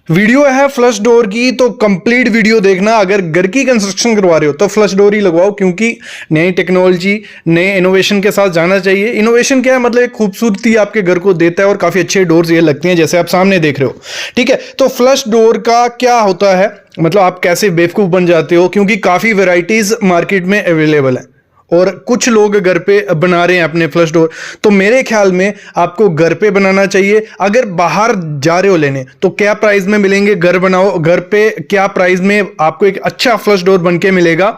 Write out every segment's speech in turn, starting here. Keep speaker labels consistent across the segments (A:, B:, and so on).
A: Video है flush door की, तो कंप्लीट वीडियो देखना। अगर घर की कंस्ट्रक्शन करवा रहे हो तो फ्लश डोर ही लगवाओ, क्योंकि नई टेक्नोलॉजी नए इनोवेशन के साथ जाना चाहिए। इनोवेशन क्या है, मतलब एक खूबसूरती आपके घर को देता है और काफ़ी अच्छे डोर्स ये लगती हैं जैसे आप सामने देख रहे हो। ठीक है, तो फ्लश डोर का क्या होता है, मतलब आप कैसे बेवकूफ़ बन जाते हो, क्योंकि काफ़ी वेराइटीज़ मार्केट में अवेलेबल है और कुछ लोग घर पे बना रहे हैं अपने फ्लश डोर। तो मेरे ख्याल में आपको घर पे बनाना चाहिए। अगर बाहर जा रहे हो लेने तो क्या प्राइस में मिलेंगे, घर बनाओ, घर पे क्या प्राइस में आपको एक अच्छा फ्लश डोर बन के मिलेगा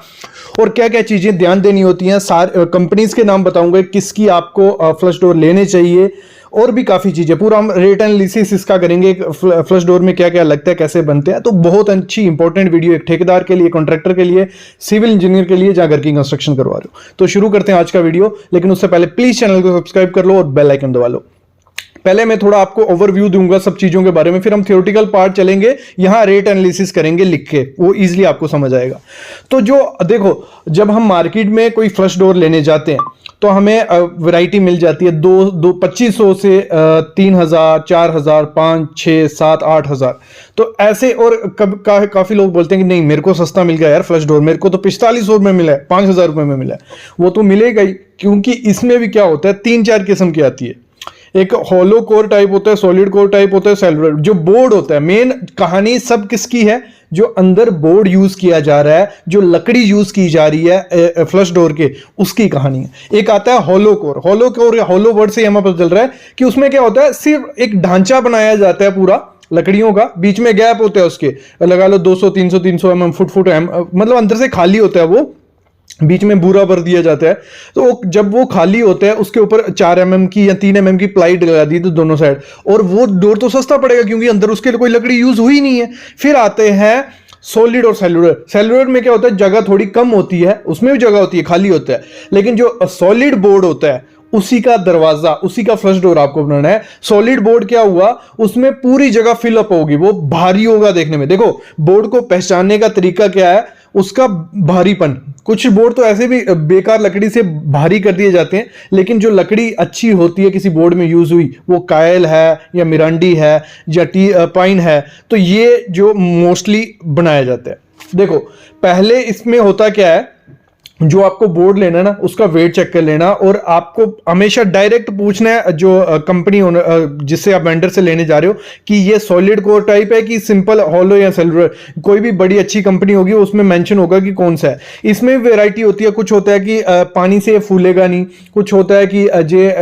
A: और क्या क्या चीज़ें ध्यान देनी होती हैं। सारे कंपनीज के नाम बताऊंगा किसकी आपको फ्लश डोर लेने चाहिए, और भी काफ़ी चीज़ें पूरा हम रेट एनालिसिस इसका करेंगे, फ्लश डोर में क्या क्या लगता है, कैसे बनते हैं। तो बहुत अच्छी इंपॉर्टेंट वीडियो एक ठेकेदार के लिए, कॉन्ट्रैक्टर के लिए, सिविल इंजीनियर के लिए जहाँ घर की कंस्ट्रक्शन करवा रहे हो। तो शुरू करते हैं आज का वीडियो, लेकिन उससे पहले प्लीज़ चैनल को सब्सक्राइब कर लो और बेल आइकन दबा लो। पहले मैं थोड़ा आपको ओवरव्यू दूंगा सब चीजों के बारे में, फिर हम थियोरेटिकल पार्ट चलेंगे, यहां रेट एनालिसिस करेंगे लिख के, वो इजीली आपको समझ आएगा। तो जो देखो, जब हम मार्केट में कोई फ्लश डोर लेने जाते हैं तो हमें वैरायटी मिल जाती है 2500 से 3000, 4000, 5, 6, 7, 8000। तो ऐसे, और काफी लोग बोलते हैं कि नहीं मेरे को सस्ता मिल गया यार फ्लश डोर, मेरे को तो 4500 में मिला है, 5000 रुपए में मिला है। वो तो मिलेगा ही, क्योंकि इसमें भी क्या होता है, 3-4 किस्म की आती है। एक हॉलो कोर टाइप होता है, सॉलिड कोर टाइप होता है, सेलुलर। जो बोर्ड होता है, मेन कहानी सब किसकी है, जो अंदर बोर्ड यूज किया जा रहा है, जो लकड़ी यूज की जा रही है फ्लश डोर के, उसकी कहानी है। एक आता है हॉलो कोर। हॉलो कोर या हॉलो वर्ड से हमें पता चल रहा है कि उसमें क्या होता है, सिर्फ एक ढांचा बनाया जाता है पूरा लकड़ियों का, बीच में गैप होता है उसके, लगा लो 200-300 mm, फुट मतलब अंदर से खाली होता है वो, बीच में बूरा भर दिया जाता है। तो जब वो खाली होता है उसके ऊपर 4 mm की या 3 mm की प्लाई लगा दी तो दोनों साइड, और वो डोर तो सस्ता पड़ेगा क्योंकि अंदर उसके लिए कोई लकड़ी यूज हुई नहीं है। फिर आते हैं सॉलिड और सेलुलर। सेलुलर में क्या होता है, जगह थोड़ी कम होती है, उसमें भी जगह होती है, खाली होता है, लेकिन जो सॉलिड बोर्ड होता है उसी का दरवाजा, उसी का फ्लश डोर आपको बनाना है। सॉलिड बोर्ड क्या हुआ, उसमें पूरी जगह फिलअप होगी, वो भारी होगा देखने में। देखो बोर्ड को पहचानने का तरीका क्या है, उसका भारीपन। कुछ बोर्ड तो ऐसे भी बेकार लकड़ी से भारी कर दिए जाते हैं, लेकिन जो लकड़ी अच्छी होती है किसी बोर्ड में यूज हुई, वो कायल है या मिरांडी है या पाइन है, तो ये जो मोस्टली बनाया जाता है। देखो पहले इसमें होता क्या है, जो आपको बोर्ड लेना है ना, उसका वेट चेक कर लेना, और आपको हमेशा डायरेक्ट पूछना है जो कंपनी ओनर, जिससे आप वेंडर से लेने जा रहे हो, कि ये सॉलिड कोर टाइप है कि सिंपल हॉलो या सेलुलर। कोई भी बड़ी अच्छी कंपनी होगी उसमें मेंशन होगा कि कौन सा है। इसमें वैरायटी होती है, कुछ होता है कि पानी से फूलेगा नहीं, कुछ होता है कि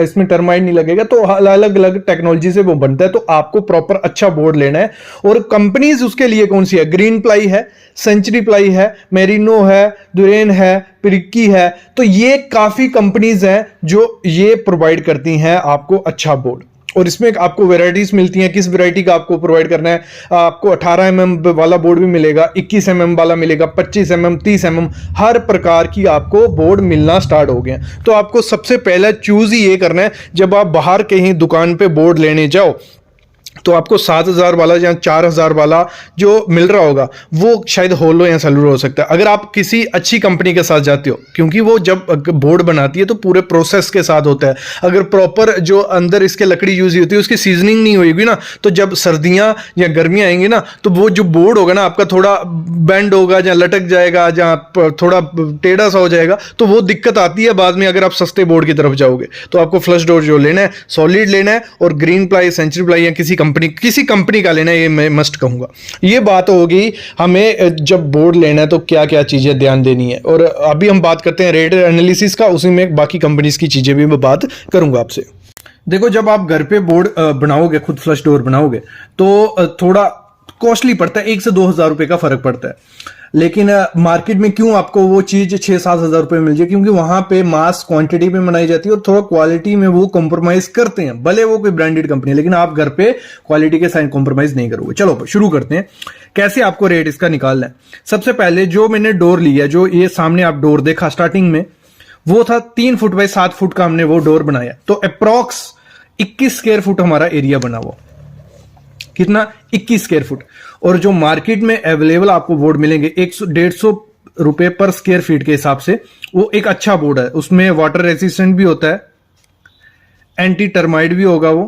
A: इसमें टर्माइट नहीं लगेगा। तो अलग अलग टेक्नोलॉजी से वो बनता है। तो आपको प्रॉपर अच्छा बोर्ड लेना है, और कंपनीज उसके लिए कौन सी है, ग्रीन प्लाई है, सेंचुरी प्लाई है, मेरिनो है, दुरेन है, पिरिक्की है। तो ये काफी कंपनीज हैं जो ये प्रोवाइड करती हैं आपको अच्छा बोर्ड, और इसमें आपको वैरायटीज मिलती हैं, किस वैरायटी का आपको प्रोवाइड करना है। आपको 18 mm वाला बोर्ड भी मिलेगा, 21 mm वाला मिलेगा, 25 mm, 30 mm, हर प्रकार की आपको बोर्ड मिलना स्टार्ट हो गए। तो आपको सबसे पहले चूज ही ये करना है, जब आप बाहर कहीं दुकान पे बोर्ड लेने जाओ तो आपको 7000 वाला या 4000 वाला जो मिल रहा होगा वो शायद होलो या सेलुलर हो सकता है। अगर आप किसी अच्छी कंपनी के साथ जाते हो, क्योंकि वो जब बोर्ड बनाती है तो पूरे प्रोसेस के साथ होता है। अगर प्रॉपर जो अंदर इसके लकड़ी यूज होती है उसकी सीजनिंग नहीं होगी ना, तो जब सर्दियां या गर्मियां आएंगी ना, तो वो जो बोर्ड होगा ना आपका थोड़ा बेंड होगा, जहाँ लटक जाएगा, जहाँ थोड़ा टेढ़ा सा हो जाएगा, तो वो दिक्कत आती है बाद में अगर आप सस्ते बोर्ड की तरफ जाओगे। तो आपको फ्लश डोर जो लेना है सॉलिड लेना है, और ग्रीन प्लाई, सेंचुरी प्लाई या किसी कंपनी का लेना है, ये मैं मस्ट कहूंगा। ये बात होगी हमें जब बोर्ड लेना है तो क्या क्या चीजें ध्यान देनी है। और अभी हम बात करते हैं रेट एनालिसिस का, उसी में बाकी कंपनीज की चीजें भी मैं बात करूंगा आपसे। देखो जब आप घर पे बोर्ड बनाओगे, खुद फ्लश डोर बनाओगे, तो थोड़ा कॉस्टली पड़ता है, 1 से 2000 रुपए का फर्क पड़ता है। लेकिन मार्केट में क्यों आपको वो चीज 6-7 हजार रुपए मिल जाए, क्योंकि वहां पे मास क्वांटिटी में बनाई जाती है और थोड़ा क्वालिटी में वो कॉम्प्रोमाइज करते हैं, भले वो कोई ब्रांडेड कंपनी है, लेकिन आप घर पे क्वालिटी के साथ कॉम्प्रोमाइज नहीं करोगे। चलो शुरू करते हैं, कैसे आपको रेट इसका निकालना है। सबसे पहले जो मैंने डोर लिया, जो ये सामने आप डोर देखा स्टार्टिंग में, वो था 3 फुट बाई 7 फुट का हमने वो डोर बनाया। तो अप्रॉक्स 21 स्क्वायर फुट हमारा एरिया बना हुआ। कितना? 21 स्क्वायर फुट। और जो मार्केट में अवेलेबल आपको बोर्ड मिलेंगे 100-150 रुपए पर स्क्वायर फीट के हिसाब से, वो एक अच्छा बोर्ड है। उसमें वाटर रेजिस्टेंट भी होता है, एंटी टर्माइट भी होगा वो,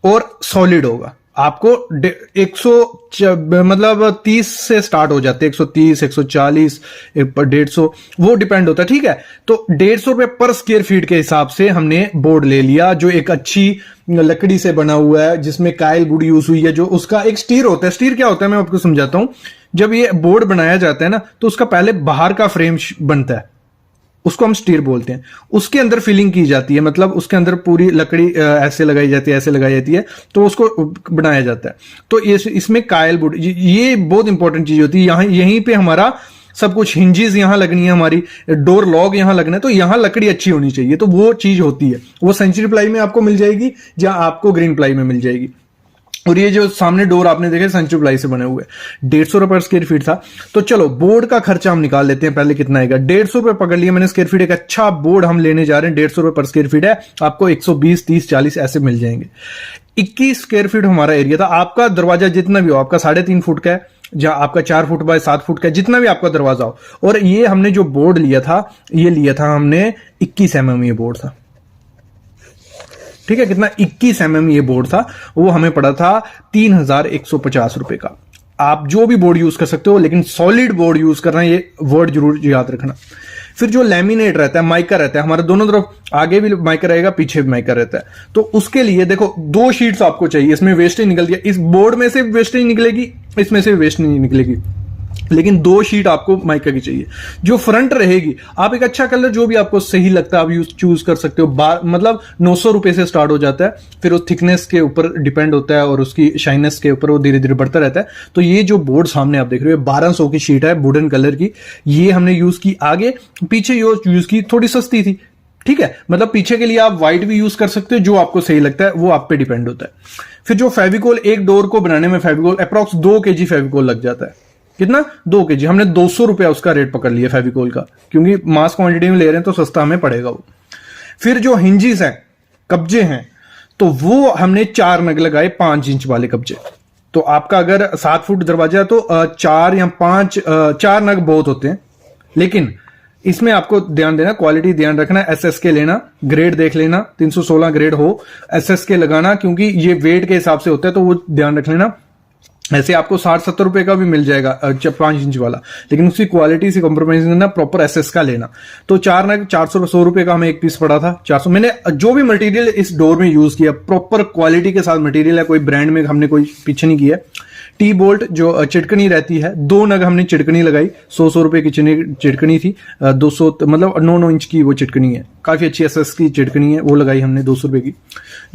A: और सॉलिड होगा। आपको 100 मतलब 30 से स्टार्ट हो जाते हैं, 130, 140, 150, वो डिपेंड होता है। ठीक है, तो 150 रुपए पर स्क्वायर फीट के हिसाब से हमने बोर्ड ले लिया, जो एक अच्छी लकड़ी से बना हुआ है, जिसमें कायल गुड यूज हुई है, जो उसका एक स्टीर होता है। स्टीर क्या होता है मैं आपको समझाता हूं। जब ये बोर्ड बनाया जाता है ना, तो उसका पहले बाहर का फ्रेम बनता है, उसको हम स्टीर बोलते हैं। उसके अंदर फिलिंग की जाती है, मतलब उसके अंदर पूरी लकड़ी ऐसे लगाई जाती है, ऐसे लगाई जाती है, तो उसको बनाया जाता है। तो इसमें कायल वुड, ये बहुत इंपॉर्टेंट चीज होती है। यहां यहीं पे हमारा सब कुछ, हिंजेस यहां लगनी है, हमारी डोर लॉग यहां लगना है, तो यहां लकड़ी अच्छी होनी चाहिए। तो वो चीज होती है, वो सेंचुरी प्लाई में आपको मिल जाएगी या आपको ग्रीन प्लाई में मिल जाएगी। और ये जो सामने डोर आपने देखे सेंचुरी प्लाई से बने हुए, 150 रुपए पर स्क्वायर फीट था। तो चलो बोर्ड का खर्चा हम निकाल लेते हैं, पहले कितना आएगा। 150 रुपए पकड़ लिया मैंने स्क्वायर फीट। एक अच्छा बोर्ड हम लेने जा रहे हैं, 150 रुपए पर स्क्वायर फीट है, आपको 120, 30, 40 ऐसे मिल जाएंगे। 21 स्क्वायर फीट हमारा एरिया था। आपका दरवाजा जितना भी हो, आपका 3.5 फुट का है या आपका 4 फुट बाय 7 फुट का, जितना भी आपका दरवाजा हो। और ये हमने जो बोर्ड लिया था, ये लिया था हमने 21 mm ये बोर्ड था। ठीक है, कितना, 21 mm ये बोर्ड था। वो हमें पड़ा था 3150 रुपए का। आप जो भी बोर्ड यूज कर सकते हो, लेकिन सॉलिड बोर्ड यूज करना, ये वर्ड जरूर याद रखना। फिर जो लैमिनेट रहता है, माइका रहता है, हमारे दोनों तरफ आगे भी माइका रहेगा, पीछे भी माइका रहता है। तो उसके लिए देखो 2 शीट्स आपको चाहिए। इसमें वेस्टेज निकल गया, इस बोर्ड में से वेस्टेज निकलेगी, इसमें से वेस्ट नहीं निकलेगी, लेकिन 2 शीट आपको माइका की चाहिए। जो फ्रंट रहेगी, आप एक अच्छा कलर जो भी आपको सही लगता है आप चूज कर सकते हो। मतलब 900 रुपए से स्टार्ट हो जाता है, फिर वो थिकनेस के ऊपर डिपेंड होता है और उसकी शाइनेस के ऊपर वो धीरे धीरे बढ़ता रहता है। तो ये जो बोर्ड सामने आप देख रहे हो, 1200 की शीट है वुडन कलर की, ये हमने यूज की। आगे पीछे यूज की, थोड़ी सस्ती थी। ठीक है, मतलब पीछे के लिए आप व्हाइट भी यूज कर सकते हो, जो आपको सही लगता है वो आप पे डिपेंड होता है। फिर जो फेविकोल, एक डोर को बनाने में फेविकोल अप्रॉक्स 2 kg फेविकोल लग जाता है। कितना, 2 kg। हमने 200 रुपया उसका रेट पकड़ लिया फेविकोल का, क्योंकि मास क्वांटिटी में ले रहे हैं तो सस्ता हमें पड़ेगा वो। फिर जो हिंजेस हैं, कब्जे हैं, तो वो हमने 4 नग लगाए, 5 इंच वाले कब्जे। तो आपका अगर 7 फुट दरवाजा है तो 4 या 5, 4 नग बहुत होते हैं। लेकिन इसमें आपको ध्यान देना, क्वालिटी ध्यान रखना, SSK लेना, ग्रेड देख लेना, 316 ग्रेड हो, SSK लगाना, क्योंकि ये वेट के हिसाब से होता है, तो वो ध्यान रख लेना। ऐसे आपको 60-70 रुपए का भी मिल जाएगा 5 इंच वाला, लेकिन उसकी क्वालिटी से कॉम्प्रोमाइज करना, प्रॉपर SS का लेना। तो 4 नग 400 रुपए का हमें एक पीस पड़ा था, 400। मैंने जो भी मटेरियल इस डोर में यूज किया, प्रॉपर क्वालिटी के साथ मटेरियल है, कोई ब्रांड में हमने कोई पीछे नहीं किया। टी बोल्ट जो चिटकनी रहती है, 2 नग हमने चिटकनी लगाई, 100 रुपए की चिटकनी थी, 200 मतलब 9 इंच की वो चिटकनी है, काफी अच्छी SS की चिटकनी है, वो लगाई हमने 200 रुपए की।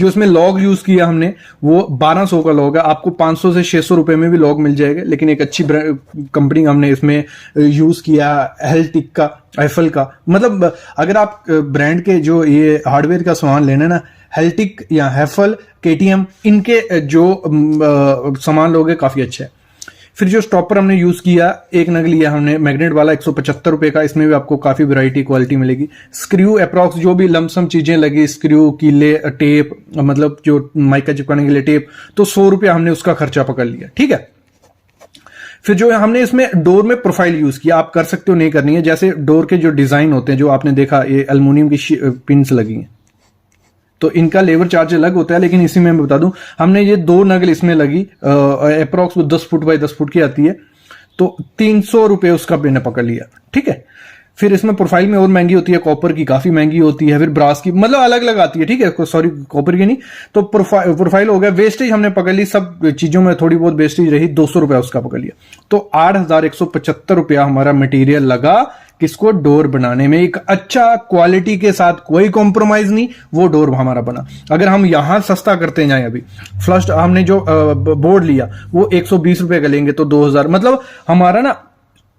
A: जो इसमें लॉग यूज किया हमने, वो 1200 का लॉग है। आपको 500 से 600 रुपए में भी लॉग मिल जाएगा, लेकिन एक अच्छी कंपनी हमने इसमें यूज किया, हेल्टिक का, एफल का। मतलब अगर आप ब्रांड के जो ये हार्डवेयर का सामान लेना ना, हेल्टिक या हेफल, KTM, इनके जो सामान लोगे काफी अच्छा है। फिर जो स्टॉपर हमने यूज किया, 1 नग लिया हमने मैग्नेट वाला, 175 रुपए का। इसमें भी आपको काफी वैरायटी क्वालिटी मिलेगी। स्क्रू अप्रॉक्स जो भी लमसम चीजें लगी, स्क्रू, कीले, टेप, मतलब जो माइका चिपकाने के लिए टेप, तो 100 रुपया हमने उसका खर्चा पकड़ लिया। ठीक है, फिर जो हमने इसमें डोर में प्रोफाइल यूज किया, आप कर सकते हो, नहीं करनी है। जैसे डोर के जो डिजाइन होते हैं, जो आपने देखा, ये एल्युमिनियम की पिन्स लगी हैं, तो इनका लेबर चार्ज अलग होता है। लेकिन इसी में मैं बता दूं, हमने ये 2 नग इसमें लगी, अप्रॉक्स 10 फुट बाय 10 फुट की आती है, तो 300 रुपए उसका मैंने पकड़ लिया। ठीक है, फिर इसमें प्रोफाइल में और महंगी होती है, कॉपर की काफी महंगी होती है, फिर ब्रास की, मतलब अलग अलग आती है। ठीक है, सॉरी कॉपर की नहीं। तो प्रोफाइल हो गया। वेस्टेज हमने पकड़ ली, सब चीजों में थोड़ी बहुत वेस्टेज रही, 200 रुपया उसका पकड़ लिया। तो 8175 रुपया हमारा मटेरियल लगा किसको, डोर बनाने में। एक अच्छा क्वालिटी के साथ, कोई कॉम्प्रोमाइज नहीं, वो डोर हमारा बना। अगर हम यहां सस्ता करते जाए, अभी फ्लश हमने जो बोर्ड लिया वो 120 रुपए का लेंगे, तो 2000, मतलब हमारा ना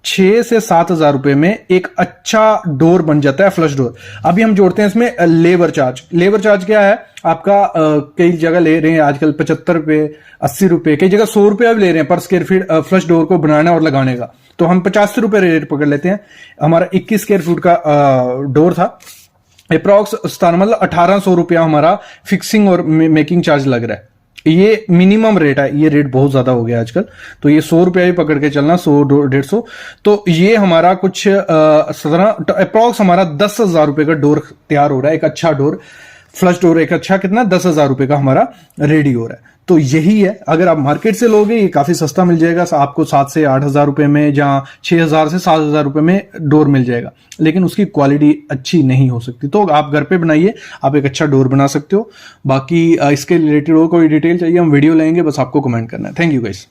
A: 6 से 7 हजार रुपए में एक अच्छा डोर बन जाता है, फ्लश डोर। अभी हम जोड़ते हैं इसमें लेबर चार्ज। लेबर चार्ज क्या है आपका, कई जगह ले रहे हैं आजकल 75 रुपए, 80 रुपए, कई जगह 100 रुपया भी ले रहे हैं पर स्क्वायर फीट फ्लश डोर को बनाना और लगाने का। तो हम 85 रुपए रेट पकड़ लेते हैं। हमारा 21 स्क्वायर फीट का डोर था, अप्रॉक्स मतलब 1800 रुपया हमारा फिक्सिंग और मेकिंग चार्ज लग रहा है। ये मिनिमम रेट है, ये रेट बहुत ज्यादा हो गया आजकल, तो ये 100 रुपया भी पकड़ के चलना, 100-150। तो ये हमारा कुछ 17 अप्रॉक्स हमारा 10,000 रुपए का डोर तैयार हो रहा है, एक अच्छा डोर। फ्लश डोर एक अच्छा कितना 10,000 रुपए का हमारा रेडी डोर है। तो यही है, अगर आप मार्केट से लोगे ये काफी सस्ता मिल जाएगा आपको, 7 से 8,000 रुपए में, जहां 6,000 से 7,000 रुपए में डोर मिल जाएगा, लेकिन उसकी क्वालिटी अच्छी नहीं हो सकती। तो आप घर पे बनाइए, आप एक अच्छा डोर बना सकते हो। बाकी इसके रिलेटेड और कोई डिटेल चाहिए हम वीडियो लेंगे, बस आपको कमेंट करना है। Thank you guys.